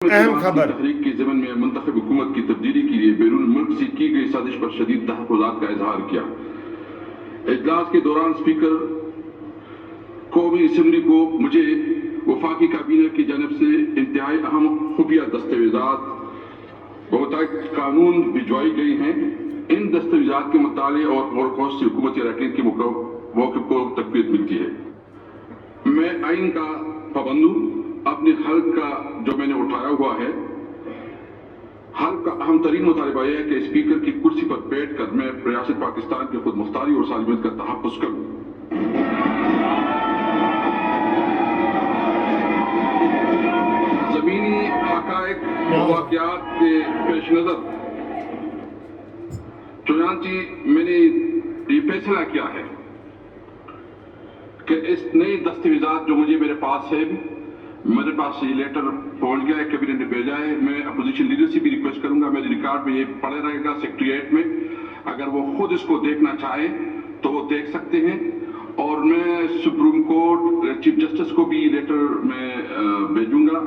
اہم خبر تحریک کے ضمن میں منتخب حکومت کی تبدیلی کے لیے بیرون ملک سے کی گئی سازش پر شدید تحفظات کا اظہار کیا۔ اجلاس کے دوران اسپیکر قومی اسمبلی کو مجھے وفاقی کابینہ کی جانب سے انتہائی اہم خفیہ دستاویزات بمطابق قانون بھجوائی گئی ہیں۔ ان دستاویزات کے مطالعے اور غور و خوض سے حکومتی اراکین کے موقف کو تقویت ملتی ہے۔ میں آئین کا پابند ہوں۔ اپنے حلق کا جو میں نے اٹھایا ہوا ہے، حلق کا اہم ترین مطالبہ یہ ہے کہ اسپیکر کی کرسی پر بیٹھ کر میں ریاست پاکستان کی خود مختاری اور سالمیت کا تحفظ کروں۔ زمینی حقائق و واقعات کے پیش نظر چنانچہ میں نے یہ فیصلہ کیا ہے کہ اس نئی دستاویزات جو میرے پاس ہے، میرے پاس یہ لیٹر پہنچ گیا ہے، کیبنٹ نے بھیجا ہے، میں اپوزیشن لیڈر سے بھی ریکویسٹ کروں گا، میرے ریکارڈ میں یہ پڑے رہے گا سیکریٹریٹ میں، اگر وہ خود اس کو دیکھنا چاہیں تو وہ دیکھ سکتے ہیں، اور میں سپریم کورٹ چیف جسٹس کو بھی لیٹر میں بھیجوں گا،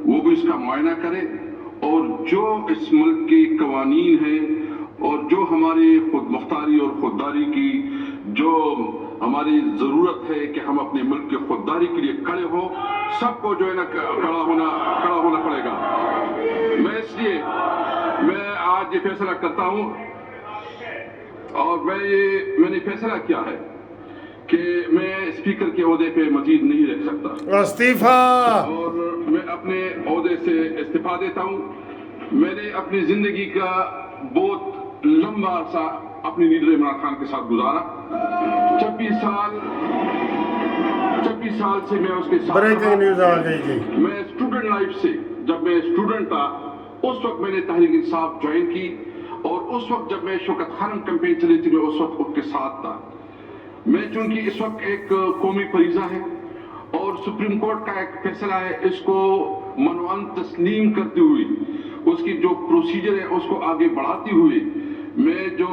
وہ بھی اس کا معائنہ کرے، اور جو اس ملک کے قوانین ہیں اور جو ہماری خود مختاری اور خودداری کی جو ہماری ضرورت ہے کہ ہم اپنے ملک کی خودداری کے لیے کھڑے ہوں، سب کو جو ہے نا کھڑا ہونا پڑے گا۔ میں اس لیے آج یہ فیصلہ کرتا ہوں، اور میں نے فیصلہ کیا ہے کہ میں اسپیکر کے عہدے پہ مزید نہیں رہ سکتا، استعفیٰ، اور میں اپنے عہدے سے استعفیٰ دیتا ہوں۔ میں نے اپنی زندگی کا بہت لمبا عرصہ اپنی لیڈر عمران خان کے ساتھ گزارا، 26 سال سے میں اس کے ساتھ۔ بریکنگ نیوز آ گئی جی۔ میں اسٹوڈنٹ لائف سے، جب میں اسٹوڈنٹ تھا اس وقت میں نے تحریک انصاف جوائن کی، اور اس وقت جب میں شوکت خانم کیمپین چلی تھی میں اس وقت ان کے ساتھ تھا۔ میں چونکہ اس وقت ایک قومی فریضہ ہے اور سپریم کورٹ کا ایک فیصلہ ہے، اس کو منوان تسلیم کرتے ہوئے اس کی جو پروسیجر ہے اس کو آگے بڑھاتے ہوئے میں جو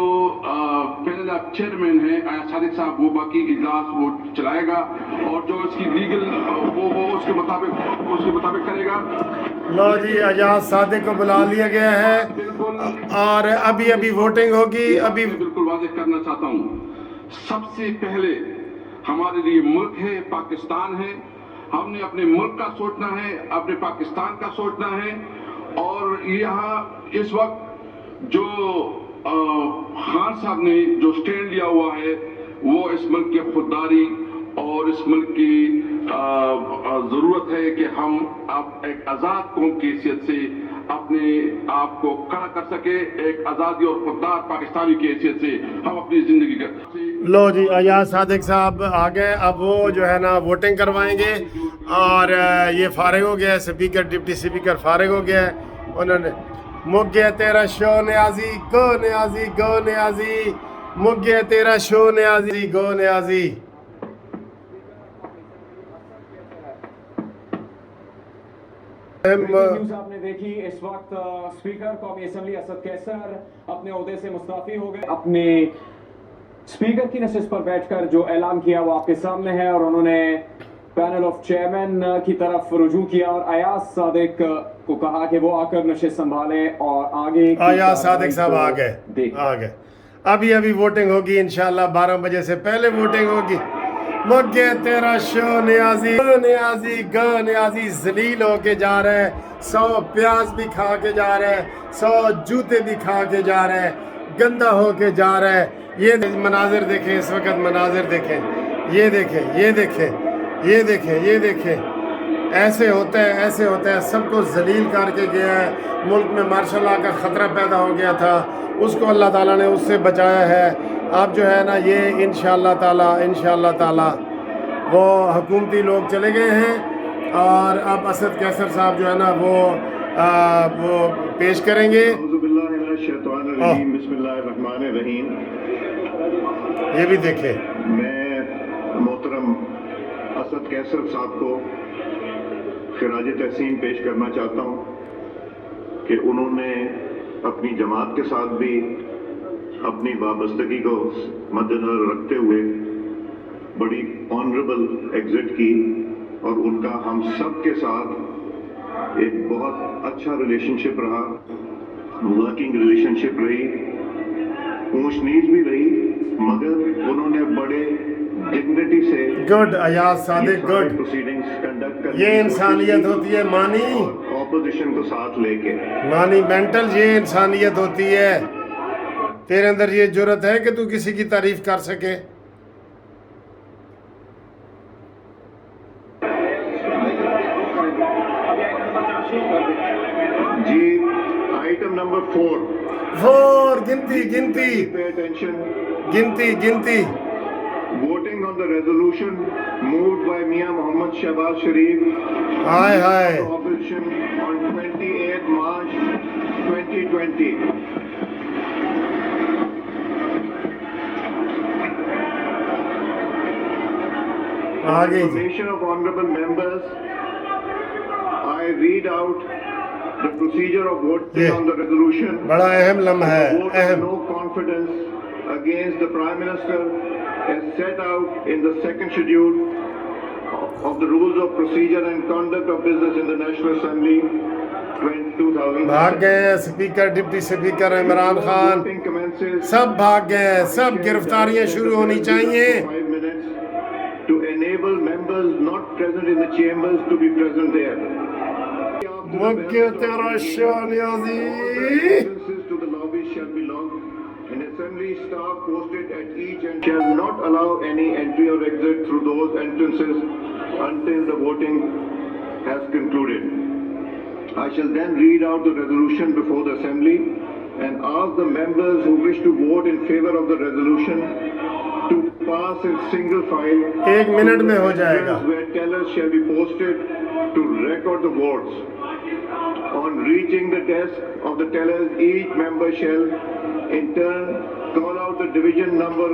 پینل آف چیئرمین ہے آیا صادق صاحب، وہ باقی اجلاس وہ چلائے گا، اور جو اس کی لیگل وہ اس کے مطابق کرے گا۔ لو جی، اجاز صادق کو بلا لیا گیا ہے، اور ابھی ووٹنگ ہوگی۔ ابھی بالکل واضح کرنا چاہتا ہوں، سب سے پہلے ہمارے لیے ملک ہے، پاکستان ہے، ہم نے اپنے ملک کا سوچنا ہے، اپنے پاکستان کا سوچنا ہے، اور یہاں اس وقت جو خان صاحب نے جو سٹینڈ لیا ہوا ہے وہ اس ملک کی خودداری اور اس ملک کی ضرورت ہے کہ ہم اب ایک آزاد قوم کی حیثیت سے اپنے آپ کو کھڑا کر سکے، ایک آزادی اور خوددار پاکستانی کی حیثیت سے ہم اپنی زندگی کا۔ لو جی، اجاز صادق صاحب آ گئے، اب وہ جو ہے نا ووٹنگ کروائیں گے، اور یہ فارغ ہو گیا ہے، اسپیکر ڈپٹی اسپیکر فارغ ہو گیا ہے، انہوں نے مک گیا تیرا شو نیازی گو نیازی گو نیازی، مک گیا تیرا شو نیازی گو نیازی۔ نیوز آپ نے دیکھی، اس وقت اسپیکر قومی اسمبلی اسد کیسر اپنے عہدے سے مستعفی ہو گئے۔ اپنے اسپیکر کی نشست پر بیٹھ کر جو اعلان کیا وہ آپ کے سامنے ہے، اور انہوں نے پینل آف چیئرمین کی طرف رجوع کیا اور ایاز صادق کو کہا کہ وہ آ کر نشست سنبھالے اور آگے۔ ایاز صادق صاحب آ گئے، ابھی ووٹنگ ہوگی انشاءاللہ، 12 بجے سے پہلے ووٹنگ ہوگی۔ مک گیا تیرا شو نیازی گو نیازی گو نیازی، ذلیل ہو کے جا رہے ہیں، 100 پیاز بھی کھا کے جا رہے ہیں، 100 جوتے بھی کھا کے جا رہے ہیں، گندا ہو کے جا رہے ہیں۔ یہ مناظر دیکھیں، اس وقت مناظر دیکھیں، یہ دیکھیں، یہ دیکھیں، یہ دیکھیں، یہ دیکھیں، ایسے ہوتا ہے، سب کو ذلیل کر کے گیا ہے۔ ملک میں مارشل لا کا خطرہ پیدا ہو گیا تھا، اس کو اللہ تعالیٰ نے اس سے بچایا ہے۔ اب جو ہے نا یہ انشاءاللہ تعالیٰ وہ حکومتی لوگ چلے گئے ہیں، اور اب اسد کیسر صاحب جو ہے نا وہ پیش کریں گے۔ اعوذ باللہ من الشیطان الرجیم، بسم اللہ الرحمن الرحیم۔ یہ بھی دیکھیں، میں محترم اسد کیسر صاحب کو خراج تحسین پیش کرنا چاہتا ہوں کہ انہوں نے اپنی جماعت کے ساتھ بھی اپنی وابستگی کو مد نظر رکھتے ہوئے بڑی آنریبل ایگزٹ کی، اور ان کا ہم سب کے ساتھ ایک بہت اچھا ریلیشن شپ رہا، ورکنگ ریلیشن شپ رہی، اونچ نیچ بھی رہی، مگر انہوں نے بڑے ڈگنیٹی سے good Ayaz Sadiq, good, proceedings conduct کرنے یہ انسانیت ہوتی ہے مانی، اپوزیشن کو ساتھ لے کے۔ مانی مینٹل، یہ انسانیت ہوتی ہے۔ تیرے اندر یہ جرت ہے کہ تو کسی کی تعریف کر سکے؟ جی آئٹم نمبر 4، گنتی گنتی pay attention. گنتی گنتی۔ Voting on the resolution moved by Mian Mohammad Shahbaz Sharif hi hi, opposition on 28 March 2020. آگے جی۔ Information of honorable members, I read out the procedure of voting on the resolution. بڑا اہم لمحہ ہے، Vote of اہم۔ no confidence against the Prime Minister as set out in the second schedule of the rules of procedure and conduct of business in the National Assembly 2000. بھاگ گئے speaker, deputy speaker Imran Khan, Voting commences. سب بھاگ گئے، سب گرفتاریاں شروع ہونی چاہیے۔ 5 minutes to enable members not present in the chambers to be present there. مکہ تیرا شاہ نیازی۔ Entrances to the lobby shall be locked and assembly staff posted at each end shall not allow any entry or exit through those entrances until the voting has concluded. I shall then read out the resolution before the assembly and ask the members who wish to vote in favor of the resolution to pass in single file. 1 minute میں ہو جائے گا۔ Where tellers shall be posted to record the votes. On reaching the desk of the tellers, each member shall in turn call out the division number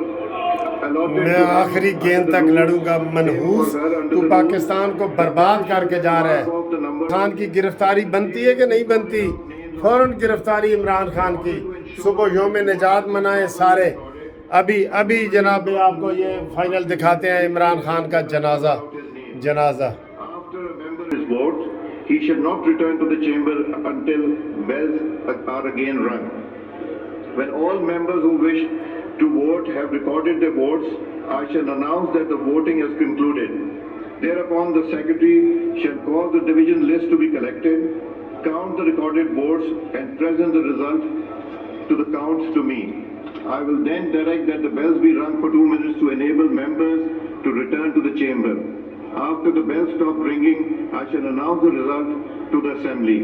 allotted. میں آخری گیند تک لڑوں گا منحوس، تو پاکستان کو برباد کر کے جا رہا ہے۔ خان کی گرفتاری بنتی ہے کہ نہیں بنتی؟ فوراً گرفتاری عمران خان کی، صبح یوم نجات منائے سارے۔ ابھی جناب آپ کو یہ فائنل دکھاتے ہیں عمران خان کا جنازہ۔ After a member is voted, he shall not return to the chamber until bells are again rung. When all members who wish to vote have recorded their votes, I shall announce that the voting has concluded. Thereupon the secretary shall cause the division list to be collected, count the recorded votes and present the result to the counts to me. I will then direct that the bells be rung for 2 minutes to enable members to return to the chamber. After the bells stop ringing, I shall announce the result to the assembly.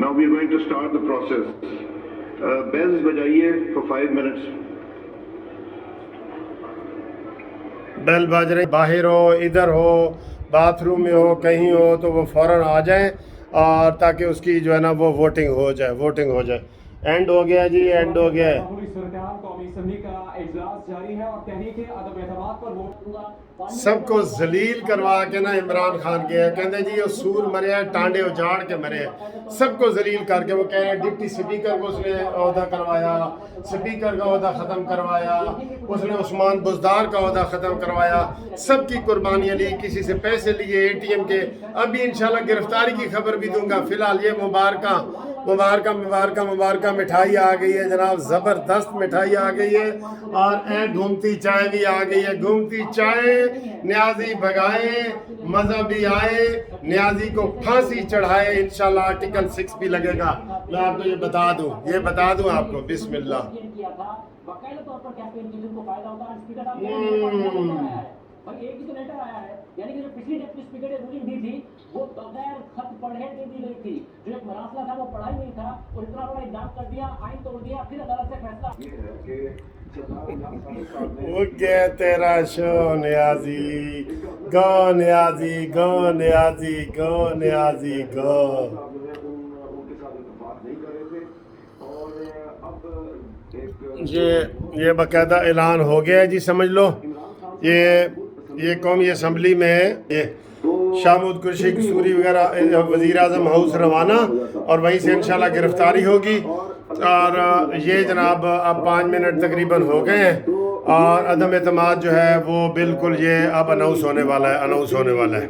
Now we are going to start the process. Bells بجائیے for 5 minutes. بیل بج رہی، باہر ہو، ادھر ہو، bath room میں ہو، کہیں ہو تو وہ فوراً آ جائیں، اور تاکہ اس کی جو ہے نا وہ ووٹنگ ہو جائے۔ اینڈ ہو گیا جی، اینڈ ہو گیا ہے۔ قومی اسمبلی کا اجلاس جاری ہے اور تحریک عدم اعتماد پر ووٹ سب کو ذلیل کروا کے نا عمران خان کے کہتے جی یہ سور مرے ہیں، ٹانڈے اجاڑ کے مرے ہیں، سب کو ذلیل کر کے وہ کہہ رہے ہیں ڈپٹی اسپیکر کو اس نے عہدہ کروایا، اسپیکر کا عہدہ ختم کروایا، اس نے عثمان بزدار کا عہدہ ختم کروایا، سب کی قربانیاں لی، کسی سے پیسے لیے ATM کے۔ ابھی انشاءاللہ گرفتاری کی خبر بھی دوں گا۔ فی الحال یہ مبارکہ مٹھائی آ گئی ہے جناب، زبردست مٹھائی آ گئی ہے، اور گھومتی چائے بھی آ گئی ہے۔ گھومتی چائے نیازی بھگائے، مزہ بھی آئے، نیازی کو پھانسی چڑھائے، انشاءاللہ آرٹیکل 6 بھی لگے گا۔ میں آپ کو یہ بتا دوں آپ کو، بسم اللہ۔ اور ایک ہی تو لیٹر آیا ہے، یعنی کہ جو پچھلی ڈپٹی اسپیکر نے رولنگ دی تھی وہ بغیر خط پڑھے دے دی گئی تھی، جو ایک مراسلہ تھا وہ پڑھا ہی نہیں تھا، اور اتنا بڑا اقدام کر دیا، آئین توڑ دیا، پھر عدالت سے فیصلہ۔ وہ کہ تیرا شو نیازی گو، نیازی گو، نیازی گو، نیازی گو۔ یہ باقاعدہ اعلان ہو گیا ہے جی، سمجھ لو۔ یہ قومی اسمبلی میں یہ شامود قریشی قصوری وغیرہ وزیر اعظم ہاؤس روانہ، اور وہیں سے انشاءاللہ گرفتاری ہوگی۔ اور یہ جناب اب 5 منٹ تقریباً ہو گئے ہیں، اور عدم اعتماد جو ہے وہ بالکل یہ اب اناؤنس ہونے والا ہے۔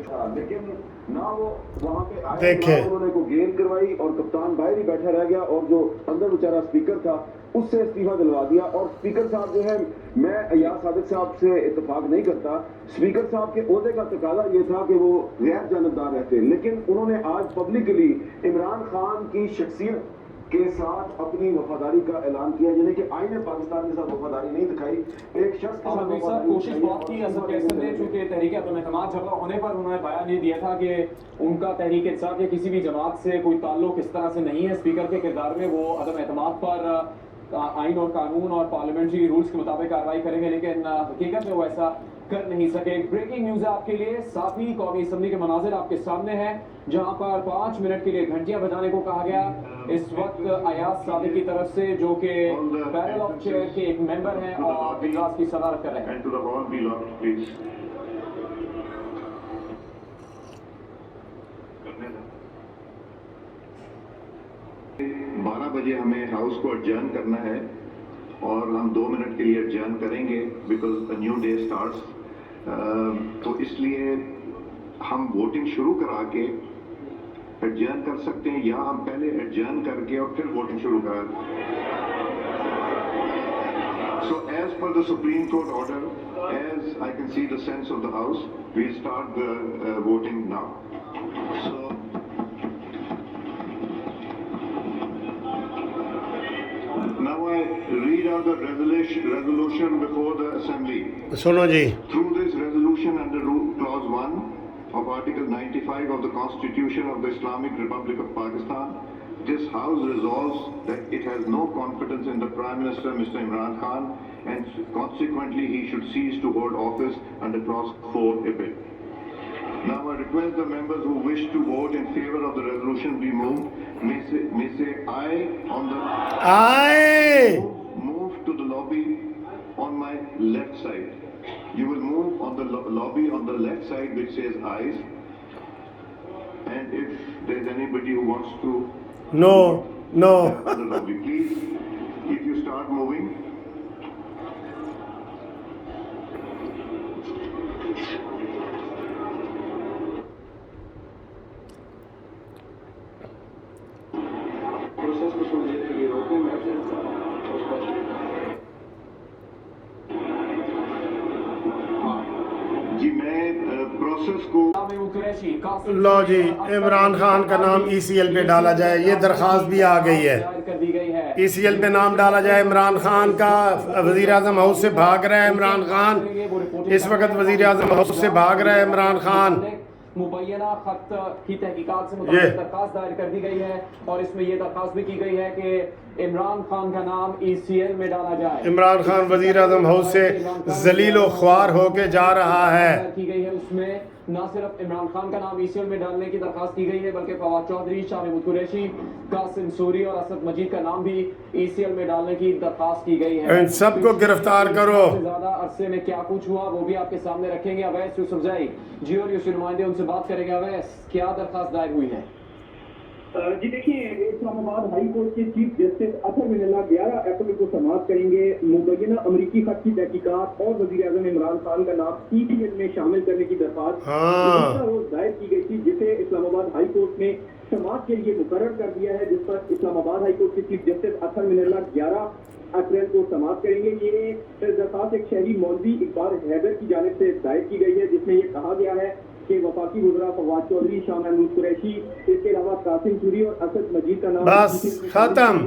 وہاں پہ آئے دیکھیں انہوں نے کو گیند کروائی اور کپتان باہر ہی بیٹھا رہ گیا اور جو اندر بیچارہ اسپیکر تھا اس سے استعفیٰ دلوا دیا. اور اسپیکر صاحب جو ہے, میں ایاز صادق صاحب سے اتفاق نہیں کرتا. اسپیکر صاحب کے عہدے کا تقاضا یہ تھا کہ وہ غیر جانبدار رہتے, لیکن انہوں نے آج پبلکلی عمران خان کی شخصیت کے ساتھ اپنی وفاداری کا اعلان کیا, یعنی کہ آئین پاکستان کے ساتھ وفاداری نہیں دکھائی, ایک شخص کے ساتھ وفاداری کوشش بہت کی اسد کیسر نے, چونکہ تحریک عدم اعتماد جھگڑا ہونے پر انہوں نے بیان یہ دیا تھا کہ ان کا تحریک انصاف یا کسی بھی جماعت سے کوئی تعلق اس طرح سے نہیں ہے. اسپیکر کے کردار میں وہ عدم اعتماد پر آئین اور قانون اور پارلیمنٹری رولز کے مطابق کارروائی کریں گے, لیکن حقیقت میں وہ ایسا کر نہیں سکے. ایک بریکنگ نیوز ہے آپ کے لیے. 7ویں قومی اسمبلی کے مناظر آپ کے سامنے ہیں, جہاں پر 5 منٹ کے لیے گھنٹیاں بجانے کو کہا گیا. اس وقت ایاز صادق کی طرف سے, جو کہ پیرل آف چیئر کے ایک ممبر ہیں اور اجلاس کی صدارت کر رہے ہیں. 12 بجے ہمیں ہاؤس کو ایڈجرن کرنا ہے اور ہم 2 منٹ کے لیے ایڈجرن کریں گے because a new day starts. تو اس لیے ہم ووٹنگ شروع کرا کے ایڈجرن کر سکتے ہیں, یا ہم پہلے ایڈجرن کر کے اور پھر ووٹنگ شروع کرا. So as per the Supreme Court order, as I can see the sense of the House, we start the voting now. So now I read out the resolution before the Assembly. سنو جی, Through this resolution under Clause 1 of Article 95 of the Constitution of the Islamic Republic of Pakistan, this House resolves that it has no confidence in the Prime Minister, Mr. Imran Khan, and consequently he should cease to hold office under Clause 4 AB. Now I request the members who wish to vote in favor of the resolution be moved. May say aye on the آئے move to the lobby on my left side. You will move on the lobby on the left side which says ayes. And if there is anybody who wants to know know on the lobby, please, if you start moving. جی میں process کو لو جی, عمران خان کا نام ای C L پہ ڈالا جائے, یہ درخواست بھی آ گئی ہے. ای سی ایل پہ نام ڈالا جائے عمران خان کا. وزیر اعظم ہاؤس سے بھاگ رہا ہے عمران خان, اس وقت وزیر اعظم ہاؤس سے بھاگ رہا ہے عمران خان. مبینہ خط کی تحقیقات سے متعلق درخواست دائر کر دی گئی ہے, اور اس میں یہ درخواست بھی کی گئی ہے کہ عمران خان کا نام ای سی ایل میں ڈالا جائے. عمران خان وزیر اعظم ہاؤس سے ذلیل و خوار ہو کے جا رہا ہے. کی گئی ہے اس میں نہ صرف عمران خان کا نام ای سی ایل میں ڈالنے کی درخواست کی گئی ہے, بلکہ فواد چودھری, شاہ محمود قریشی, قاسم سوری اور اسد مجید کا نام بھی ای سی ایل میں ڈالنے کی درخواست کی گئی ہے. ان سب کو گرفتار کرو. زیادہ عرصے میں کیا کچھ ہوا وہ بھی آپ کے سامنے رکھیں گے. اویس یوسف زئی جیو نیوز کے نمائندے, ان سے بات کریں گے. اویس, کیا درخواست دائر ہوئی ہے؟ جی دیکھیے, اسلام آباد ہائی کورٹ کے چیف جسٹس اطہر من اللہ 11 اپریل کو سماعت کریں گے. مبینہ امریکی خط کی تحقیقات اور وزیر اعظم عمران خان کا نام ای سی ایل میں شامل کرنے کی درخواست روز دائر کی گئی تھی, جسے اسلام آباد ہائی کورٹ نے سماعت کے لیے مقرر کر دیا ہے, جس پر اسلام آباد ہائی کورٹ کے چیف جسٹس اطہر من اللہ 11 اپریل کو سماعت کریں گے. یہ درخواست ایک شہری مولوی اقبال حیدر کی جانب سے دائر کی گئی ہے, جس میں یہ کہا گیا ہے کہ وفاقی وزراء فواد چودھری, شاہ محمود قریشی, اس کے علاوہ قاسم سوری اور اسد مجید کا نام بس ختم.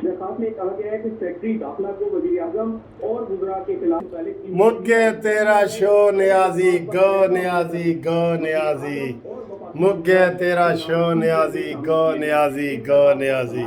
درخواست میں کہا گیا ہے کہ سیکرٹری داخلہ کو وزیر اعظم اور وزراء کے خلاف مکے تیرا شو نیازی گو نیازی گو نیازی, مکے تیرا شو نیازی گو نیازی گو نیازی.